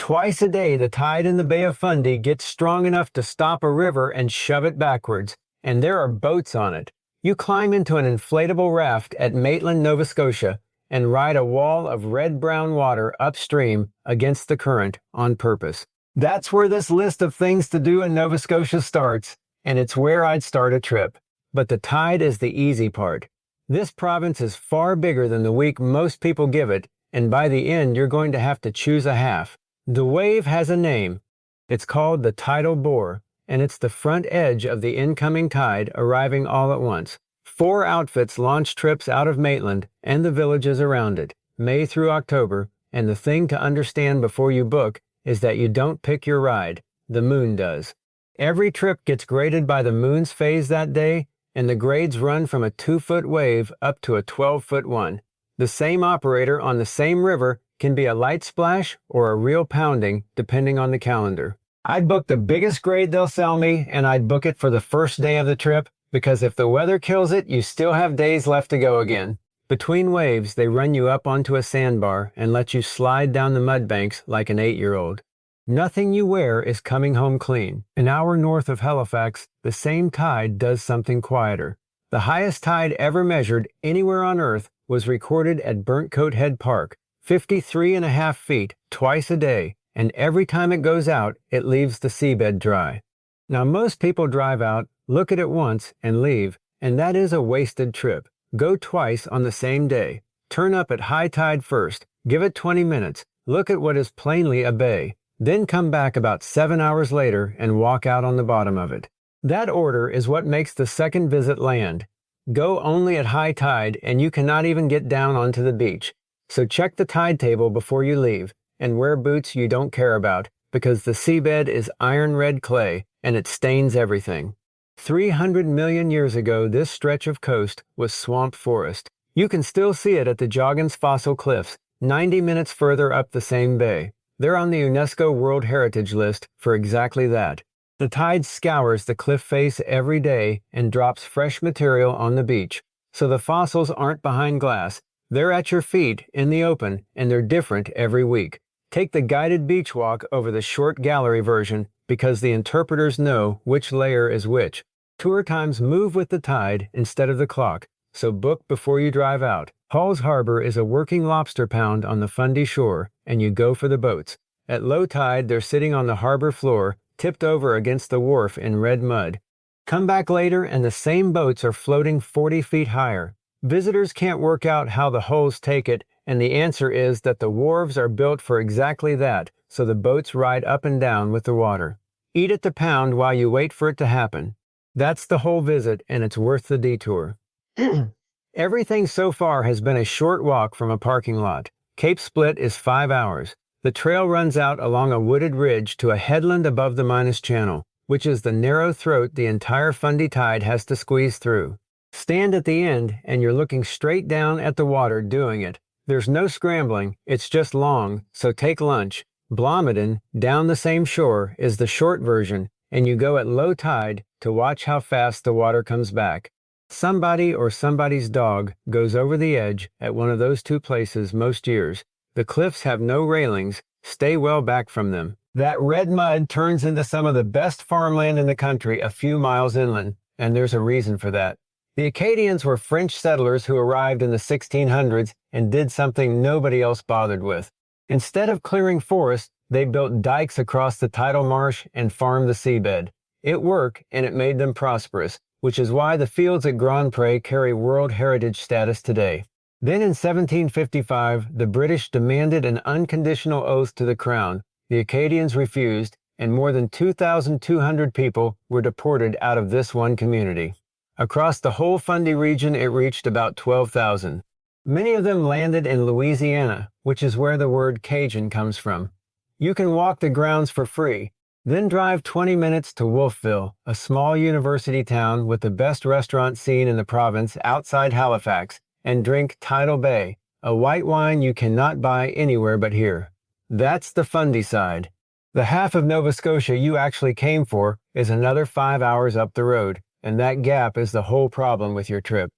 Twice a day, the tide in the Bay of Fundy gets strong enough to stop a river and shove it backwards, and there are boats on it. You climb into an inflatable raft at Maitland, Nova Scotia, and ride a wall of red-brown water upstream against the current on purpose. That's where this list of things to do in Nova Scotia starts, and it's where I'd start a trip. But the tide is the easy part. This province is far bigger than the week most people give it, and by the end you're going to have to choose a half. The wave has a name. It's called the tidal bore, and it's the front edge of the incoming tide arriving all at once. 4 outfits launch trips out of Maitland and the villages around it, May through October, and the thing to understand before you book is that you don't pick your ride, the moon does. Every trip gets graded by the moon's phase that day, and the grades run from a 2-foot wave up to a 12-foot one. The same operator on the same river can be a light splash or a real pounding, depending on the calendar. I'd book the biggest grade they'll sell me, and I'd book it for the first day of the trip, because if the weather kills it, you still have days left to go again. Between waves, they run you up onto a sandbar and let you slide down the mud banks like an 8-year-old. Nothing you wear is coming home clean. An hour north of Halifax, the same tide does something quieter. The highest tide ever measured anywhere on Earth was recorded at Burntcoat Head Park, 53.5 feet, twice a day, and every time it goes out, it leaves the seabed dry. Now, most people drive out, look at it once, and leave, and that is a wasted trip. Go twice on the same day. Turn up at high tide first, give it 20 minutes, look at what is plainly a bay, then come back about 7 hours later and walk out on the bottom of it. That order is what makes the second visit land. Go only at high tide and you cannot even get down onto the beach. So check the tide table before you leave, and wear boots you don't care about, because the seabed is iron red clay and it stains everything. 300 million years ago, this stretch of coast was swamp forest. You can still see it at the Joggins fossil cliffs, 90 minutes further up the same bay. They're on the UNESCO World Heritage List for exactly that. The tide scours the cliff face every day and drops fresh material on the beach, so the fossils aren't behind glass. They're at your feet in the open, and they're different every week. Take the guided beach walk over the short gallery version because the interpreters know which layer is which. Tour times move with the tide instead of the clock, so book before you drive out. Hall's Harbour is a working lobster pound on the Fundy shore, and you go for the boats. At low tide, they're sitting on the harbor floor, tipped over against the wharf in red mud. Come back later and the same boats are floating 40 feet higher. Visitors can't work out how the hulls take it, and the answer is that the wharves are built for exactly that, so the boats ride up and down with the water. Eat at the pound while you wait for it to happen. That's the whole visit, and it's worth the detour. Everything so far has been a short walk from a parking lot. Cape Split is 5 hours. The trail runs out along a wooded ridge to a headland above the Minas Channel, which is the narrow throat the entire Fundy tide has to squeeze through. Stand at the end, and you're looking straight down at the water doing it. There's no scrambling, it's just long, so take lunch. Blomidon, down the same shore, is the short version, and you go at low tide to watch how fast the water comes back. Somebody or somebody's dog goes over the edge at one of those two places most years. The cliffs have no railings, stay well back from them. That red mud turns into some of the best farmland in the country a few miles inland, and there's a reason for that. The Acadians were French settlers who arrived in the 1600s and did something nobody else bothered with. Instead of clearing forests, they built dikes across the tidal marsh and farmed the seabed. It worked, and it made them prosperous, which is why the fields at Grand Pre carry World Heritage status today. Then in 1755, the British demanded an unconditional oath to the crown. The Acadians refused, and more than 2,200 people were deported out of this one community. Across the whole Fundy region, it reached about 12,000. Many of them landed in Louisiana, which is where the word Cajun comes from. You can walk the grounds for free, then drive 20 minutes to Wolfville, a small university town with the best restaurant scene in the province outside Halifax, and drink Tidal Bay, a white wine you cannot buy anywhere but here. That's the Fundy side. The half of Nova Scotia you actually came for is another 5 hours up the road, and that gap is the whole problem with your trip.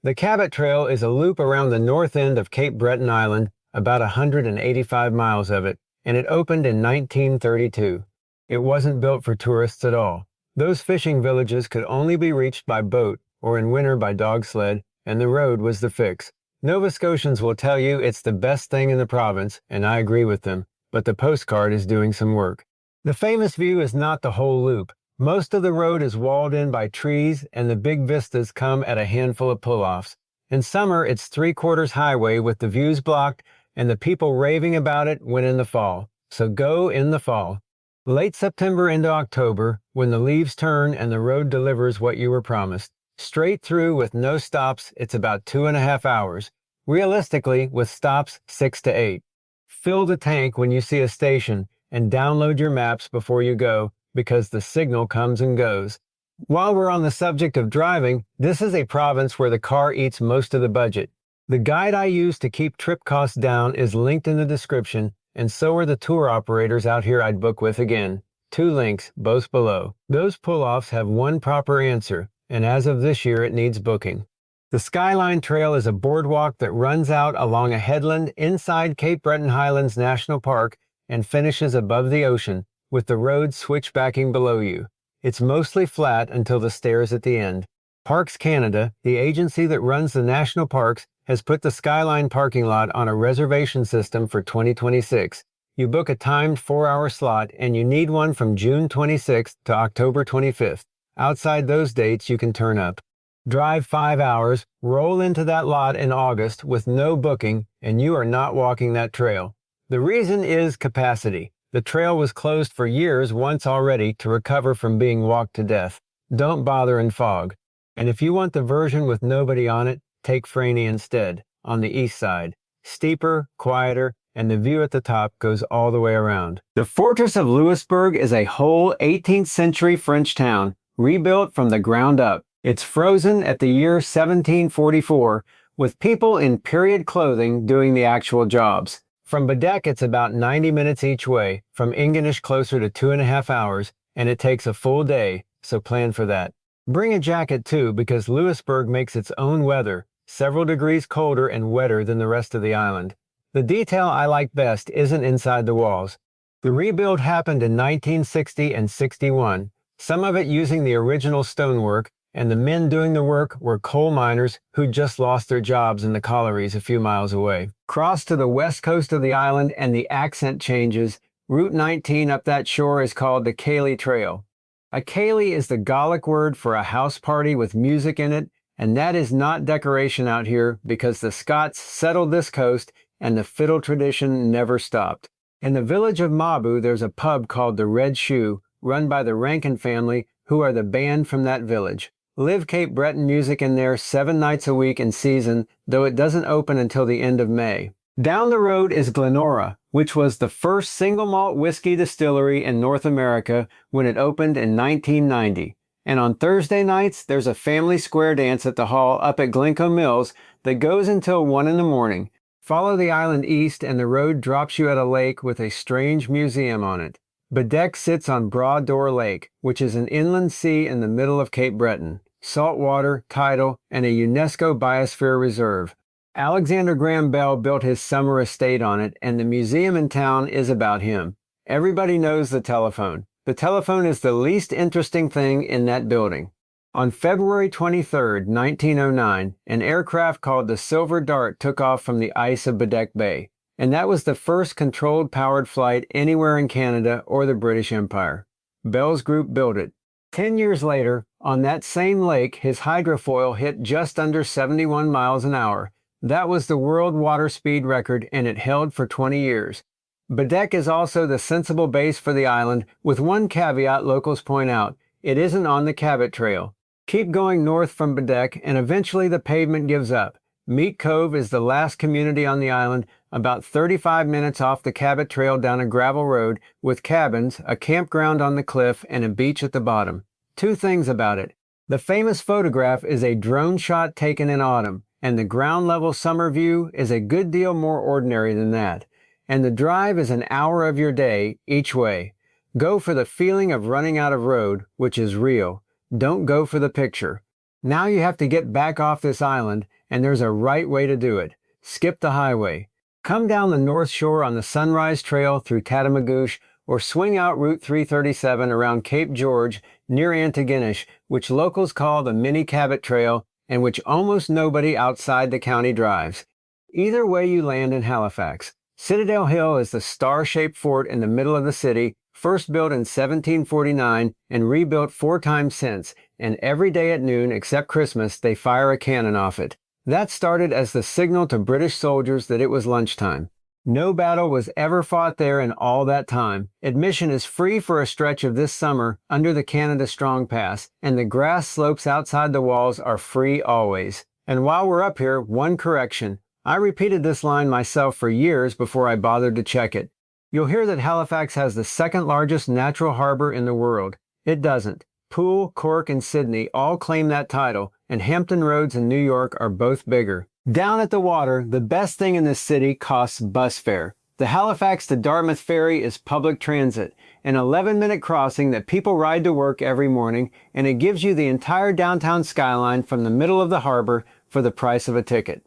The Cabot Trail is a loop around the north end of Cape Breton Island, about 185 miles of it, and it opened in 1932. It wasn't built for tourists at all. Those fishing villages could only be reached by boat or in winter by dog sled, and the road was the fix. Nova Scotians will tell you it's the best thing in the province, and I agree with them, but the postcard is doing some work. The famous view is not the whole loop. Most of the road is walled in by trees, and the big vistas come at a handful of pull-offs. In summer, it's three-quarters highway with the views blocked and the people raving about it when in the fall. So go in the fall. Late September into October, when the leaves turn and the road delivers what you were promised. Straight through with no stops, it's about 2.5 hours. Realistically, with stops, 6 to 8. Fill the tank when you see a station and download your maps before you go because the signal comes and goes. While we're on the subject of driving, this is a province where the car eats most of the budget. The guide I use to keep trip costs down is linked in the description, and so are the tour operators out here I'd book with again. 2 links, both below. Those pull-offs have one proper answer, and as of this year it needs booking. The Skyline Trail is a boardwalk that runs out along a headland inside Cape Breton Highlands National Park and finishes above the ocean, with the road switchbacking below you. It's mostly flat until the stairs at the end. Parks Canada, the agency that runs the national parks, has put the Skyline parking lot on a reservation system for 2026. You book a timed 4-hour slot, and you need one from June 26th to October 25th. Outside those dates, you can turn up. Drive 5 hours, roll into that lot in August with no booking, and you are not walking that trail. The reason is capacity. The trail was closed for years once already to recover from being walked to death. Don't bother in fog. And if you want the version with nobody on it, take Franey instead, on the east side. Steeper, quieter, and the view at the top goes all the way around. The Fortress of Louisbourg is a whole 18th century French town, rebuilt from the ground up. It's frozen at the year 1744, with people in period clothing doing the actual jobs. From Badek, it's about 90 minutes each way, from Ingonish closer to 2.5 hours, and it takes a full day, so plan for that. Bring a jacket too, because Louisbourg makes its own weather, several degrees colder and wetter than the rest of the island. The detail I like best isn't inside the walls. The rebuild happened in 1960 and 61, some of it using the original stonework, and the men doing the work were coal miners who just lost their jobs in the collieries a few miles away. Cross to the west coast of the island and the accent changes. Route 19 up that shore is called the Cayley Trail. A Cayley is the Gaelic word for a house party with music in it, and that is not decoration out here because the Scots settled this coast and the fiddle tradition never stopped. In the village of Mabu, there's a pub called the Red Shoe, run by the Rankin family, who are the band from that village. Live Cape Breton music in there 7 nights a week in season, though it doesn't open until the end of May. Down the road is Glenora, which was the first single malt whiskey distillery in North America when it opened in 1990. And on Thursday nights, there's a family square dance at the hall up at Glencoe Mills that goes until 1 in the morning. Follow the island east and the road drops you at a lake with a strange museum on it. Badek sits on Broad Door Lake, which is an inland sea in the middle of Cape Breton. Salt water, tidal, and a UNESCO Biosphere Reserve. Alexander Graham Bell built his summer estate on it, and the museum in town is about him. Everybody knows the telephone. The telephone is the least interesting thing in that building. On February 23, 1909, an aircraft called the Silver Dart took off from the ice of Badek Bay, and that was the first controlled powered flight anywhere in Canada or the British Empire. Bell's group built it. 10 years later, on that same lake, his hydrofoil hit just under 71 miles an hour. That was the world water speed record, and it held for 20 years. Badek is also the sensible base for the island, with one caveat locals point out: it isn't on the Cabot Trail. Keep going north from Badek, and eventually the pavement gives up. Meat Cove is the last community on the island, about 35 minutes off the Cabot Trail down a gravel road, with cabins, a campground on the cliff, and a beach at the bottom. 2 things about it. The famous photograph is a drone shot taken in autumn, and the ground level summer view is a good deal more ordinary than that. And the drive is an hour of your day, each way. Go for the feeling of running out of road, which is real. Don't go for the picture. Now you have to get back off this island, and there's a right way to do it. Skip the highway. Come down the North Shore on the Sunrise Trail through Tatamagouche, or swing out Route 337 around Cape George near Antigonish, which locals call the Mini Cabot Trail and which almost nobody outside the county drives. Either way you land in Halifax. Citadel Hill is the star-shaped fort in the middle of the city, first built in 1749 and rebuilt 4 times since, and every day at noon except Christmas they fire a cannon off it. That started as the signal to British soldiers that it was lunchtime. No battle was ever fought there in all that time. Admission is free for a stretch of this summer under the Canada Strong Pass, and the grass slopes outside the walls are free always. And while we're up here, one correction. I repeated this line myself for years before I bothered to check it. You'll hear that Halifax has the second largest natural harbor in the world. It doesn't. Poole, Cork, and Sydney all claim that title, and Hampton Roads and New York are both bigger. Down at the water, the best thing in this city costs bus fare. The Halifax to Dartmouth ferry is public transit, an 11-minute crossing that people ride to work every morning, and it gives you the entire downtown skyline from the middle of the harbor for the price of a ticket.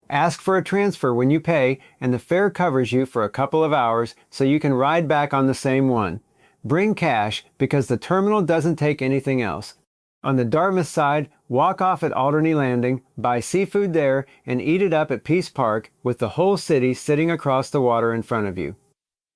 Ask for a transfer when you pay, and the fare covers you for a couple of hours so you can ride back on the same one. Bring cash because the terminal doesn't take anything else. On the Dartmouth side, walk off at Alderney Landing, buy seafood there, and eat it up at Peace Park with the whole city sitting across the water in front of you.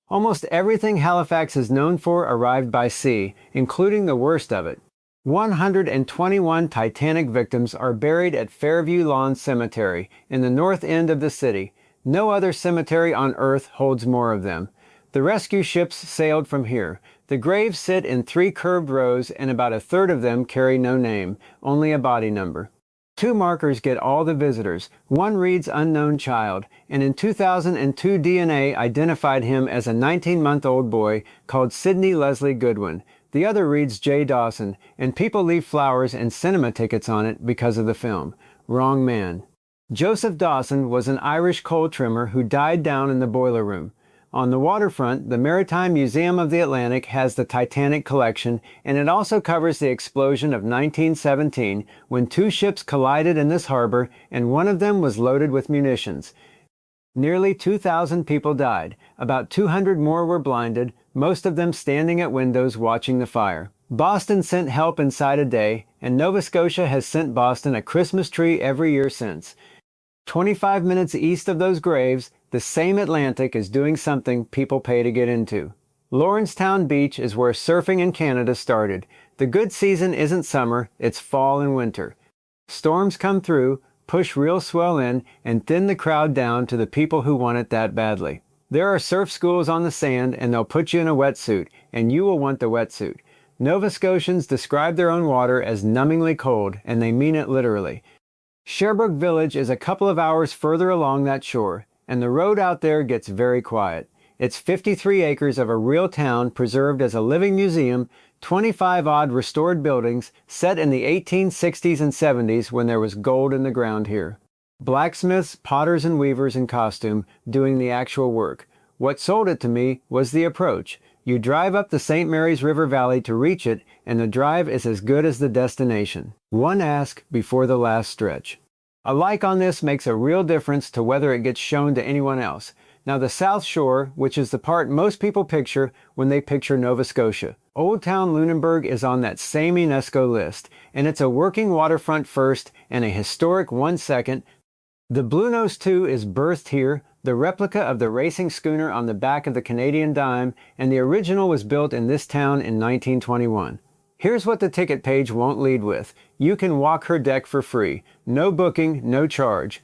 Almost everything Halifax is known for arrived by sea, including the worst of it. 121 Titanic victims are buried at Fairview Lawn Cemetery in the north end of the city. No other cemetery on Earth holds more of them. The rescue ships sailed from here. The graves sit in 3 curved rows, and about a third of them carry no name, only a body number. 2 markers get all the visitors. One reads unknown child, and in 2002 DNA identified him as a 19-month-old boy called Sidney Leslie Goodwin. The other reads J. Dawson, and people leave flowers and cinema tickets on it because of the film. Wrong man. Joseph Dawson was an Irish coal trimmer who died down in the boiler room. On the waterfront, the Maritime Museum of the Atlantic has the Titanic collection, and it also covers the explosion of 1917 when 2 ships collided in this harbor and one of them was loaded with munitions. Nearly 2,000 people died. About 200 more were blinded, most of them standing at windows watching the fire. Boston sent help inside a day, and Nova Scotia has sent Boston a Christmas tree every year since. 25 minutes east of those graves, the same Atlantic is doing something people pay to get into. Lawrencetown Beach is where surfing in Canada started. The good season isn't summer, it's fall and winter. Storms come through, push real swell in, and thin the crowd down to the people who want it that badly. There are surf schools on the sand, and they'll put you in a wetsuit, and you will want the wetsuit. Nova Scotians describe their own water as numbingly cold, and they mean it literally. Sherbrooke Village is a couple of hours further along that shore, and the road out there gets very quiet. It's 53 acres of a real town preserved as a living museum, 25-odd restored buildings set in the 1860s and 70s when there was gold in the ground here. Blacksmiths, potters, and weavers in costume doing the actual work. What sold it to me was the approach. You drive up the St. Mary's River Valley to reach it, and the drive is as good as the destination. One ask before the last stretch. A like on this makes a real difference to whether it gets shown to anyone else. Now the South Shore, which is the part most people picture when they picture Nova Scotia. Old Town Lunenburg is on that same UNESCO list, and it's a working waterfront first and a historic 1 second. The Bluenose 2 is birthed here, the replica of the racing schooner on the back of the Canadian Dime, and the original was built in this town in 1921. Here's what the ticket page won't lead with. You can walk her deck for free. No booking, no charge.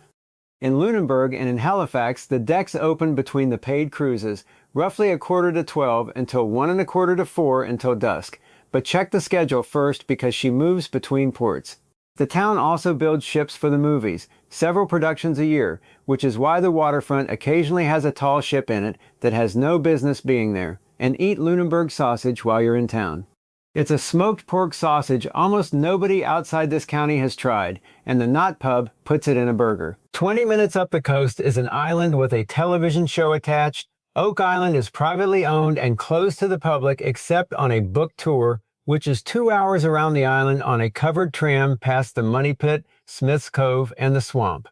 In Lunenburg and in Halifax, the decks open between the paid cruises, roughly 11:45 to 12 until 1:15 to 4 until dusk. But check the schedule first because she moves between ports. The town also builds ships for the movies, several productions a year, which is why the waterfront occasionally has a tall ship in it that has no business being there. And eat Lunenburg sausage while you're in town. It's a smoked pork sausage almost nobody outside this county has tried, and the Knot Pub puts it in a burger. 20 minutes up the coast is an island with a television show attached. Oak Island is privately owned and closed to the public except on a book tour, which is 2 hours around the island on a covered tram past the Money Pit, Smith's Cove, and the swamp.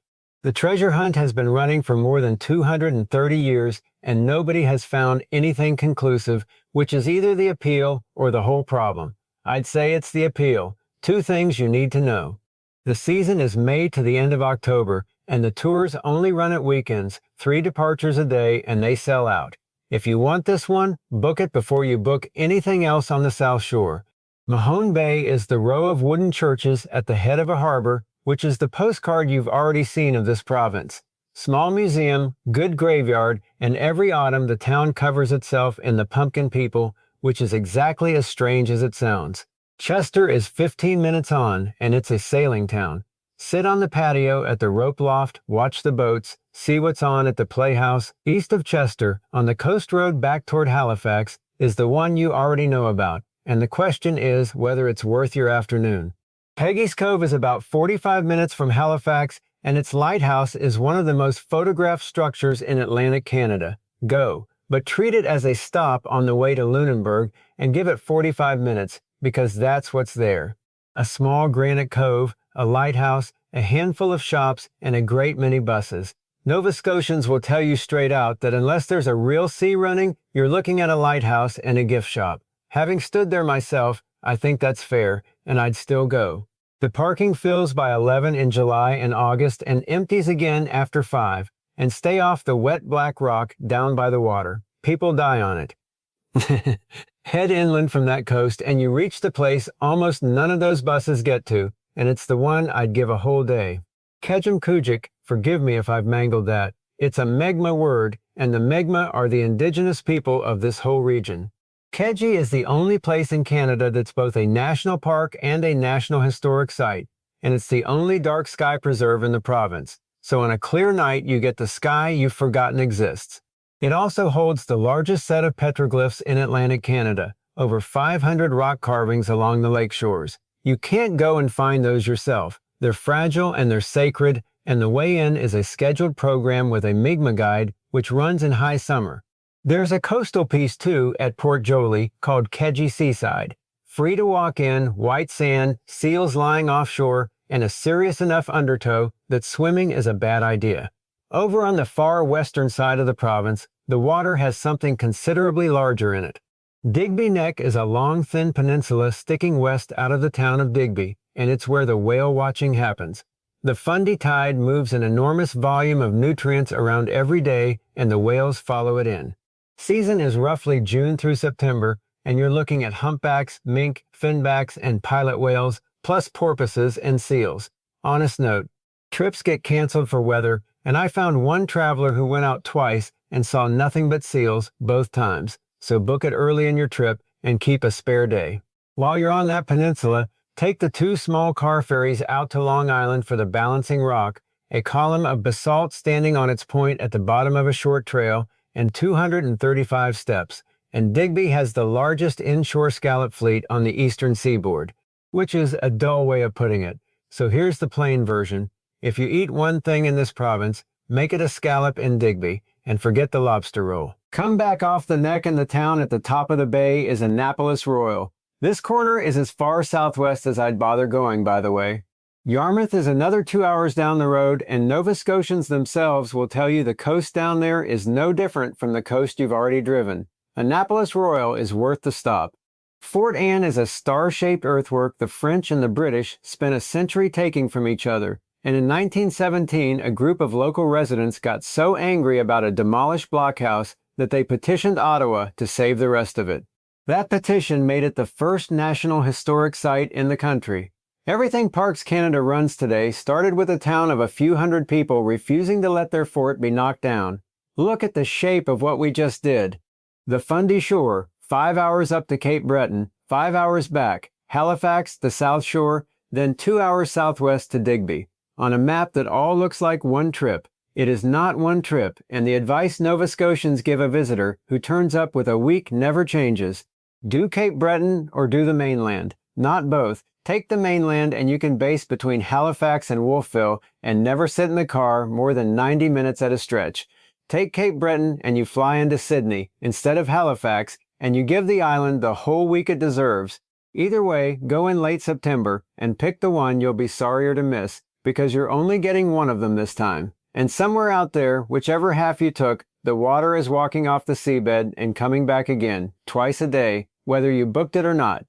The treasure hunt has been running for more than 230 years, and nobody has found anything conclusive, which is either the appeal or the whole problem. I'd say it's the appeal. Two things you need to know. The season is May to the end of October, and the tours only run at weekends, 3 departures a day, and they sell out. If you want this one, book it before you book anything else on the South Shore. Mahone Bay is the row of wooden churches at the head of a harbor, which is the postcard you've already seen of this province. Small museum, good graveyard, and every autumn the town covers itself in the pumpkin people, which is exactly as strange as it sounds. Chester is 15 minutes on, and it's a sailing town. Sit on the patio at the rope loft, watch the boats, see what's on at the Playhouse. East of Chester, on the coast road back toward Halifax, is the one you already know about, and the question is whether it's worth your afternoon. Peggy's Cove is about 45 minutes from Halifax, and its lighthouse is one of the most photographed structures in Atlantic Canada. Go, but treat it as a stop on the way to Lunenburg and give it 45 minutes, because that's what's there. A small granite cove, a lighthouse, a handful of shops, and a great many buses. Nova Scotians will tell you straight out that unless there's a real sea running, you're looking at a lighthouse and a gift shop. Having stood there myself, I think that's fair, and I'd still go. The parking fills by 11 in July and August and empties again after 5, and stay off the wet black rock down by the water. People die on it. Head inland from that coast and you reach the place almost none of those buses get to, and it's the one I'd give a whole day. Kejimkujik, forgive me if I've mangled that. It's a Mi'kmaq word, and the Mi'kmaq are the indigenous people of this whole region. Keji is the only place in Canada that's both a national park and a national historic site, and it's the only dark sky preserve in the province. So on a clear night, you get the sky you've forgotten exists. It also holds the largest set of petroglyphs in Atlantic Canada, over 500 rock carvings along the lake shores. You can't go and find those yourself. They're fragile and they're sacred, and the way in is a scheduled program with a Mi'kmaq guide, which runs in high summer. There's a coastal piece, too, at Port Joli called Keji Seaside. Free to walk in, white sand, seals lying offshore, and a serious enough undertow that swimming is a bad idea. Over on the far western side of the province, the water has something considerably larger in it. Digby Neck is a long, thin peninsula sticking west out of the town of Digby, and it's where the whale watching happens. The Fundy tide moves an enormous volume of nutrients around every day, and the whales follow it in. Season is roughly June through September, and you're looking at humpbacks, mink, finbacks, and pilot whales, plus porpoises and seals. Honest note, trips get canceled for weather, and I found one traveler who went out twice and saw nothing but seals both times, so book it early in your trip and keep a spare day. While you're on that peninsula, take the 2 small car ferries out to Long Island for the Balancing Rock, a column of basalt standing on its point at the bottom of a short trail, and 235 steps, and Digby has the largest inshore scallop fleet on the eastern seaboard, which is a dull way of putting it. So here's the plain version. If you eat one thing in this province, make it a scallop in Digby, and forget the lobster roll. Come back off the neck in the town at the top of the bay is Annapolis Royal. This corner is as far southwest as I'd bother going, by the way. Yarmouth is another 2 hours down the road, and Nova Scotians themselves will tell you the coast down there is no different from the coast you've already driven. Annapolis Royal is worth the stop. Fort Anne is a star-shaped earthwork the French and the British spent a century taking from each other, and in 1917 a group of local residents got so angry about a demolished blockhouse that they petitioned Ottawa to save the rest of it. That petition made it the first National Historic Site in the country. Everything Parks Canada runs today started with a town of a few hundred people refusing to let their fort be knocked down. Look at the shape of what we just did. The Fundy Shore, 5 hours up to Cape Breton, 5 hours back, Halifax, the South Shore, then 2 hours southwest to Digby, on a map that all looks like one trip. It is not one trip, and the advice Nova Scotians give a visitor who turns up with a week never changes. Do Cape Breton or do the mainland. Not both. Take the mainland and you can base between Halifax and Wolfville and never sit in the car more than 90 minutes at a stretch. Take Cape Breton and you fly into Sydney instead of Halifax, and you give the island the whole week it deserves. Either way, go in late September and pick the one you'll be sorrier to miss, because you're only getting one of them this time. And somewhere out there, whichever half you took, the water is walking off the seabed and coming back again, twice a day, whether you booked it or not.